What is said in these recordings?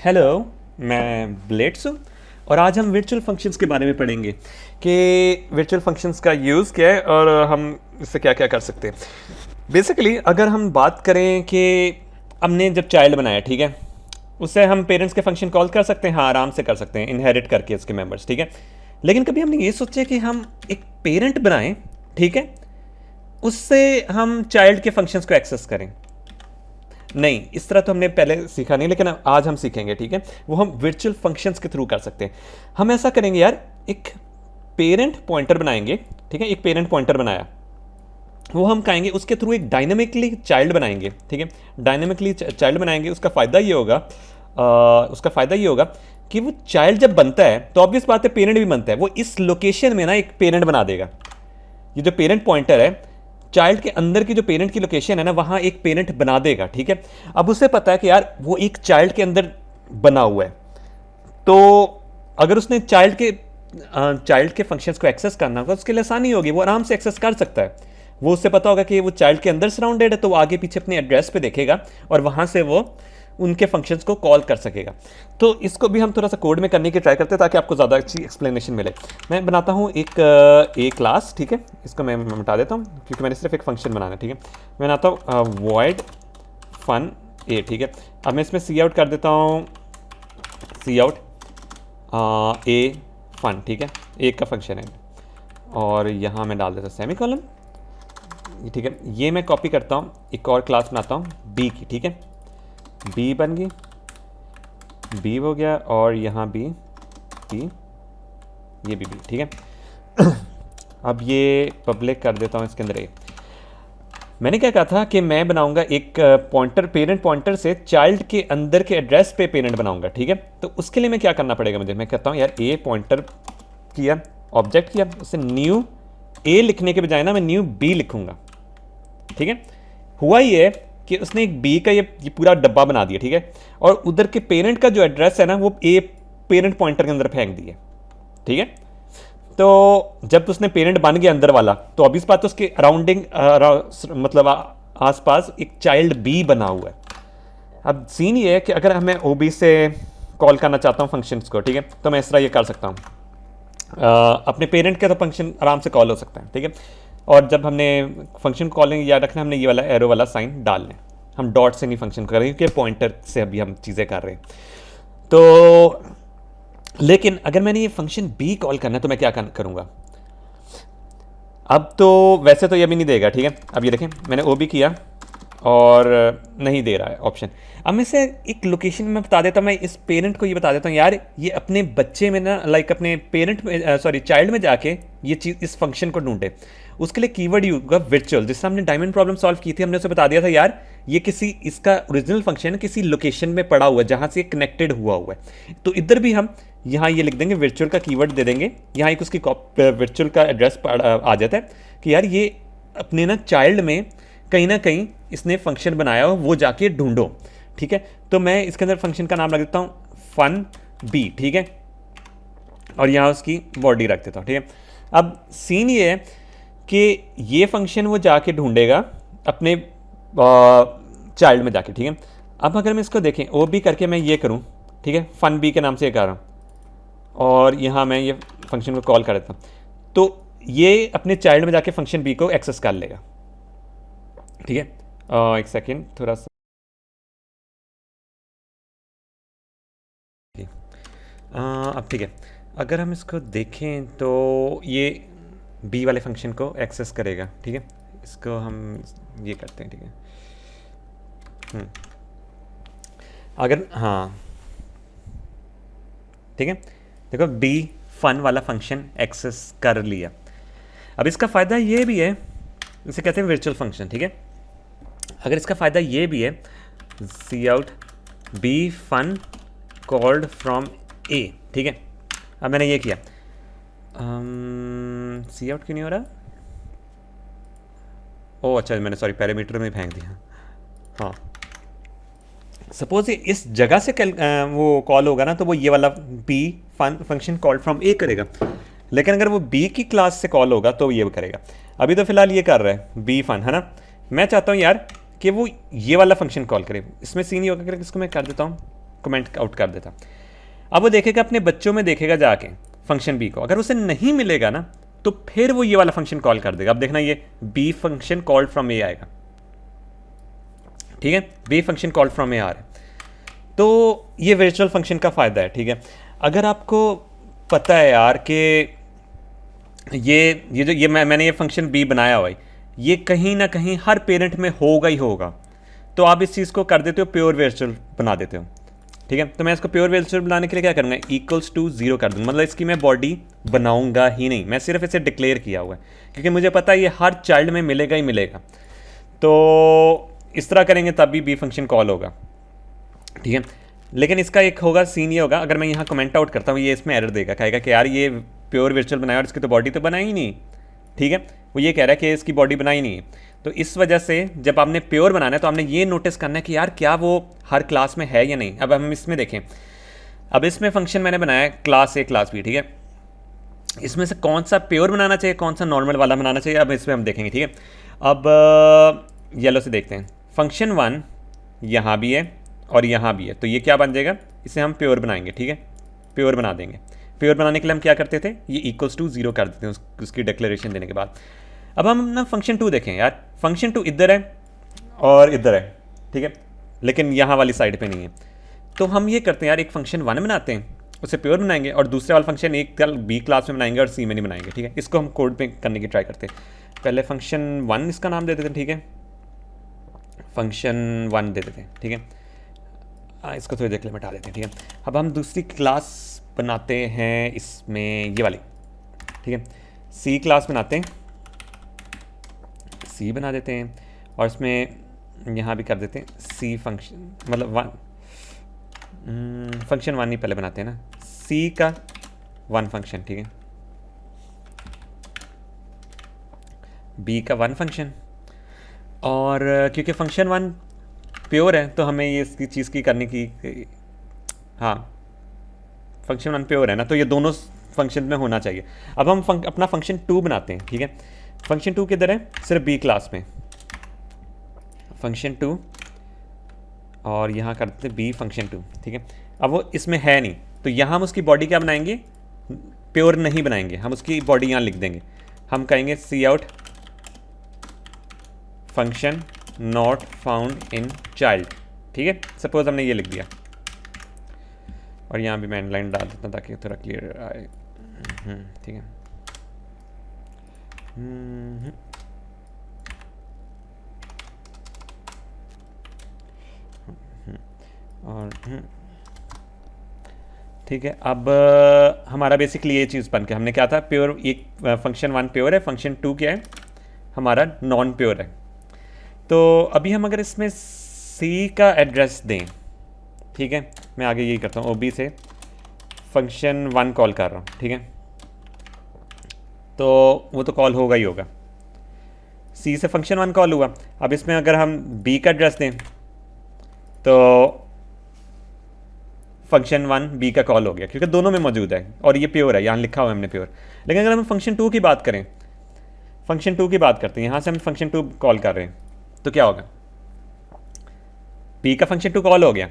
Hello, मैं blades हूँ और आज हम वर्चुअल फंक्शंस के बारे में पढ़ेंगे कि वर्चुअल फंक्शंस का यूज़ क्या है और हम इससे क्या क्या कर सकते हैं। बेसिकली अगर हम बात करें कि हमने जब चाइल्ड बनाया, ठीक है, उससे हम पेरेंट्स के फंक्शन कॉल कर सकते हैं। हाँ, आराम से कर सकते हैं, इनहेरिट करके उसके मेंबर्स, ठीक है। लेकिन कभी हमने ये सोचा कि हम एक पेरेंट बनाएं, ठीक है, उससे हम चाइल्ड के फंक्शंस को एक्सेस करें। नहीं, इस तरह तो हमने पहले सीखा नहीं, लेकिन आज हम सीखेंगे, ठीक है। वो हम वर्चुअल फंक्शंस के थ्रू कर सकते हैं। हम ऐसा करेंगे यार, एक पेरेंट पॉइंटर बनाएंगे, ठीक है। एक पेरेंट पॉइंटर बनाया, वो हम कहेंगे उसके थ्रू एक डायनेमिकली चाइल्ड बनाएंगे, ठीक है। डायनेमिकली चाइल्ड बनाएंगे, उसका फ़ायदा ये होगा कि वो चाइल्ड जब बनता है तो ऑब्वियस बात है पेरेंट भी बनता है। वो इस लोकेशन में ना एक पेरेंट बना देगा। ये जो पेरेंट पॉइंटर है, चाइल्ड के अंदर की जो पेरेंट की लोकेशन है ना, वहां एक पेरेंट बना देगा, ठीक है। अब उसे पता है कि यार वो एक चाइल्ड के अंदर बना हुआ है, तो अगर उसने चाइल्ड के फंक्शंस को एक्सेस करना होगा, उसके लिए आसानी होगी, वो आराम से एक्सेस कर सकता है। वो उससे पता होगा कि वो चाइल्ड के अंदर सराउंडेड है, तो वो आगे पीछे अपने एड्रेस पे देखेगा और वहां से वो उनके फंक्शंस को कॉल कर सकेगा। तो इसको भी हम थोड़ा सा कोड में करने की ट्राई करते हैं ताकि आपको ज़्यादा अच्छी एक्सप्लेनेशन मिले। मैं बनाता हूँ एक ए क्लास, ठीक है। इसको मैं मिटा देता हूँ क्योंकि मैंने सिर्फ एक फंक्शन बनाना है, ठीक है। मैं बनाता हूँ वॉइड फन ए, ठीक है। अब मैं इसमें सी आउट कर देता हूँ, सी आउट ए फन, ठीक है। एक का फंक्शन है और यहाँ मैं डाल देता हूँ सेमी कॉलम, ठीक है। ये मैं कॉपी करता हूँ, एक और क्लास बनाता हूँ बी की, ठीक है। बी बन गई, बी हो गया और यहाँ बी, बी, ये भी बी, ठीक है। अब ये पब्लिक कर देता हूँ इसके अंदर ए। मैंने क्या कहा था कि मैं बनाऊंगा एक पॉइंटर, पेरेंट पॉइंटर से चाइल्ड के अंदर के एड्रेस पे पेरेंट बनाऊंगा, ठीक है। तो उसके लिए मैं क्या करना पड़ेगा मुझे, मैं कहता हूँ यार ए पॉइंटर किया, ऑब्जेक्ट किया, उससे न्यू ए लिखने के बजाय ना मैं न्यू बी लिखूंगा, ठीक है। हुआ ये कि उसने एक बी का ये पूरा डब्बा बना दिया, ठीक है। और उधर के पेरेंट का जो एड्रेस है ना, वो ए पेरेंट पॉइंटर के अंदर फेंक दिया, ठीक है। तो जब उसने पेरेंट बन गया अंदर वाला, तो ऑब्वियस बात है उसके अराउंडिंग मतलब आसपास एक चाइल्ड बी बना हुआ है। अब सीन ये है कि अगर मैं ओ बी से कॉल करना चाहता हूँ फंक्शंस को, ठीक है, तो मैं इस तरह ये कर सकता हूँ। अपने पेरेंट का तो फंक्शन आराम से कॉल हो सकता है, ठीक है। और जब हमने फंक्शन कॉलिंग याद रखना, हमने ये वाला एरो वाला साइन डाल लें। हम डॉट से नहीं फंक्शन कर रहे हैं क्योंकि पॉइंटर से अभी हम चीज़ें कर रहे हैं। तो लेकिन अगर मैंने ये फंक्शन बी कॉल करना है तो मैं क्या करूँगा। अब तो वैसे तो ये भी नहीं देगा, ठीक है। अब ये देखें, मैंने ओ बी किया और नहीं दे रहा है ऑप्शन। अब मैं इसे एक लोकेशन में बता देता हूँ, मैं इस पेरेंट को ये बता देता हूँ यार ये अपने बच्चे में ना, लाइक अपने पेरेंट में, सॉरी चाइल्ड में जाके ये चीज़, इस फंक्शन को ढूंढे। उसके लिए कीवर्ड यूज होगा वर्चुअल। जिससे हमने डायमंड प्रॉब्लम सॉल्व की थी, हमने उसे बता दिया था यार ये किसी, इसका ओरिजिनल फंक्शन किसी लोकेशन में पड़ा हुआ है जहाँ से कनेक्टेड हुआ है। तो इधर भी हम यहाँ ये लिख देंगे, वर्चुअल का कीवर्ड दे देंगे, यहाँ एक उसकी वर्चुअल का एड्रेस आ जाता है कि यार ये अपने ना चाइल्ड में कहीं ना कहीं इसने फंक्शन बनाया हो, वो जाके ढूंढो, ठीक है। तो मैं इसके अंदर फंक्शन का नाम रख देता हूँ फन बी, ठीक है। और यहाँ उसकी बॉडी रख देता हूँ, ठीक है। अब सीन ये है कि ये फंक्शन वो जाके ढूंढेगा अपने चाइल्ड में जाके, ठीक है। अब अगर मैं इसको देखें ओ बी करके मैं ये करूँ, ठीक है, फन बी के नाम से ये कर रहा हूँ और यहाँ मैं ये फंक्शन को कॉल कर देता हूँ, तो ये अपने चाइल्ड में जाके फंक्शन बी को एक्सेस कर लेगा, ठीक है। एक सेकेंड, थोड़ा सा अब ठीक है। अगर हम इसको देखें तो ये बी वाले फंक्शन को एक्सेस करेगा, ठीक है। इसको हम ये करते हैं, ठीक है। अगर हाँ, ठीक है, देखो बी फन वाला फंक्शन एक्सेस कर लिया। अब इसका फ़ायदा ये भी है, इसे कहते हैं वर्चुअल फंक्शन, ठीक है। अगर इसका फ़ायदा ये भी है, cout B fun called from A, ठीक है। अब मैंने ये किया, सी आउट क्यों नहीं हो रहा। ओह अच्छा, मैंने सॉरी पैरामीटर में फेंक दिया। हाँ, सपोज ये इस जगह से वो कॉल होगा ना, तो वो ये वाला B fun function called from A करेगा। लेकिन अगर वो बी की क्लास से कॉल होगा तो ये करेगा। अभी तो फिलहाल ये कर रहा है बी फन, है ना। मैं चाहता हूँ यार कि वो ये वाला फंक्शन कॉल करे। इसमें सीन ये होगा कि इसको मैं कर देता हूँ कमेंट आउट कर देता। अब वो देखेगा अपने बच्चों में, देखेगा जाके फंक्शन बी को, अगर उसे नहीं मिलेगा ना तो फिर वो ये वाला फंक्शन कॉल कर देगा। अब देखना ये बी फंक्शन कॉल्ड फ्रॉम ए आएगा, ठीक है, बी फंक्शन कॉल्ड फ्रॉम ए आ रहा है। तो ये वर्चुअल फंक्शन का फ़ायदा है, ठीक है। अगर आपको पता है यार कि मैंने ये फंक्शन बी बनाया हुआ है, ये कहीं ना कहीं हर पेरेंट में होगा ही होगा, तो आप इस चीज़ को कर देते हो प्योर वर्चुअल बना देते हो, ठीक है। तो मैं इसको प्योर वर्चुअल बनाने के लिए क्या करूँगा, इक्वल्स टू 0 कर दूँगा, मतलब इसकी मैं बॉडी बनाऊँगा ही नहीं, मैं सिर्फ इसे डिक्लेयर किया हुआ है क्योंकि मुझे पता है ये हर चाइल्ड में मिलेगा ही मिलेगा। तो इस तरह करेंगे तब भी बी फंक्शन कॉल होगा, ठीक है। लेकिन इसका एक होगा सीन ये होगा, अगर मैं यहाँ कमेंट आउट करता हूँ ये इसमें एरर देगा, कहेगा कि यार ये प्योर वर्चुअल बनाया और इसकी तो बॉडी तो बनाई ही नहीं, ठीक है। वो ये कह रहा है कि इसकी बॉडी बनाई नहीं है। तो इस वजह से जब आपने प्योर बनाना है तो आपने ये नोटिस करना है कि यार क्या वो हर क्लास में है या नहीं। अब हम इसमें देखें, अब इसमें फंक्शन मैंने बनाया है क्लास ए क्लास बी, ठीक है। इसमें से कौन सा प्योर बनाना चाहिए, कौन सा नॉर्मल वाला बनाना चाहिए, अब इसमें हम देखेंगे, ठीक है। अब येलो से देखते हैं, फंक्शन 1 यहाँ भी है और यहाँ भी है, तो ये क्या बन जाएगा, इसे हम प्योर बनाएंगे, ठीक है, प्योर बना देंगे। प्योर बनाने के लिए हम क्या करते थे, ये इक्वल्स टू 0 कर देते हैं उसकी डिक्लेरेशन देने के बाद। अब हम ना फंक्शन 2 देखें यार, फंक्शन 2 इधर है और इधर है, ठीक है, लेकिन यहाँ वाली साइड पे नहीं है। तो हम ये करते हैं यार, एक फंक्शन 1 बनाते हैं, उसे प्योर बनाएंगे, और दूसरे वाला फंक्शन एक कल बी क्लास में बनाएंगे और सी में नहीं बनाएंगे, ठीक है। इसको हम कोड पे करने की ट्राई करते हैं। पहले फंक्शन 1 इसका नाम दे देते हैं, ठीक है, फंक्शन 1 दे देते हैं, ठीक है। इसको थोड़ी देर के लिए मिटा देते हैं, ठीक है। अब हम दूसरी क्लास बनाते हैं इसमें, ये वाली, ठीक है, सी क्लास बनाते हैं, सी बना देते हैं, और इसमें यहाँ भी कर देते हैं सी फंक्शन, मतलब फंक्शन 1 ही पहले बनाते हैं ना, सी का 1 फंक्शन, ठीक है, बी का 1 फंक्शन। और क्योंकि फंक्शन 1 प्योर है तो हमें ये इसकी चीज़ की करने की, हाँ फंक्शन 1 प्योर है ना, तो ये दोनों फंक्शन में होना चाहिए। अब हम अपना फंक्शन 2 बनाते हैं, ठीक है। फंक्शन 2 किधर है, सिर्फ बी क्लास में, फंक्शन 2, और यहाँ कर देते हैं बी फंक्शन 2, ठीक है। अब वो इसमें है नहीं, तो यहाँ हम उसकी बॉडी क्या बनाएंगे, प्योर नहीं बनाएंगे, हम उसकी बॉडी यहाँ लिख देंगे, हम कहेंगे cout function not found in child, ठीक है। सपोज हमने ये लिख दिया, और यहाँ भी मैं लाइन डाल देता हूँ ताकि थोड़ा क्लियर आए, ठीक है। और ठीक है, अब हमारा बेसिकली ये चीज़ बन के, हमने क्या था, प्योर, एक फंक्शन 1 प्योर है, फंक्शन 2 क्या है हमारा, नॉन प्योर है। तो अभी हम अगर इसमें सी का एड्रेस दें, ठीक है, मैं आगे यही करता हूँ, ओबी से फंक्शन 1 कॉल कर रहा हूँ, ठीक है, तो वो तो कॉल होगा ही होगा, सी से फंक्शन 1 कॉल हुआ। अब इसमें अगर हम बी का एड्रेस दें तो फंक्शन 1 बी का कॉल हो गया क्योंकि दोनों में मौजूद है और ये प्योर है, यहाँ लिखा हुआ है हमने प्योर। लेकिन अगर हम फंक्शन 2 की बात करें, फंक्शन 2 की बात करते हैं, यहाँ से हम फंक्शन 2 कॉल कर रहे हैं, तो क्या होगा, बी का फंक्शन 2 कॉल हो गया,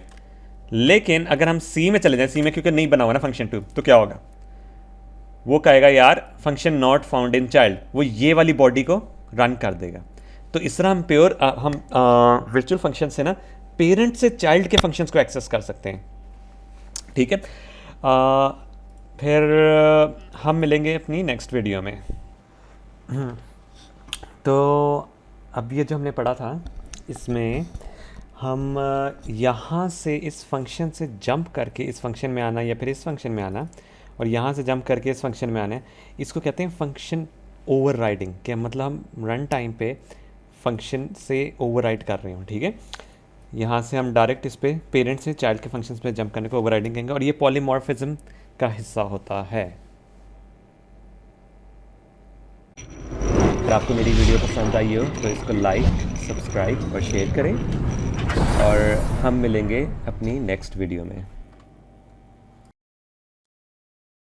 लेकिन अगर हम सी में चले जाएं, सी में क्योंकि नहीं बना हुआ ना फंक्शन 2, तो क्या होगा, वो कहेगा यार function not found in child, वो ये वाली बॉडी को रन कर देगा। तो इस तरह हम प्योर हम वर्चुअल फंक्शन से ना पेरेंट से चाइल्ड के फंक्शंस को एक्सेस कर सकते हैं, ठीक है। फिर हम मिलेंगे अपनी नेक्स्ट वीडियो में। तो अब ये जो हमने पढ़ा था, इसमें हम यहाँ से इस फंक्शन से जंप करके इस फंक्शन में आना या फिर इस फंक्शन में आना, और यहाँ से जंप करके इस फंक्शन में आना है, इसको कहते हैं फंक्शन ओवरराइडिंग। क्या मतलब, हम रन टाइम पे फंक्शन से ओवरराइड कर रहे हो, ठीक है। यहाँ से हम डायरेक्ट इस पे पेरेंट से चाइल्ड के फंक्शंस पे जंप करने को ओवरराइडिंग कहेंगे, और ये पॉलीमॉर्फिज्म का हिस्सा होता है। अगर आपको मेरी वीडियो पसंद आई हो तो इसको लाइक, सब्सक्राइब और शेयर करें, और हम मिलेंगे अपनी नेक्स्ट वीडियो में।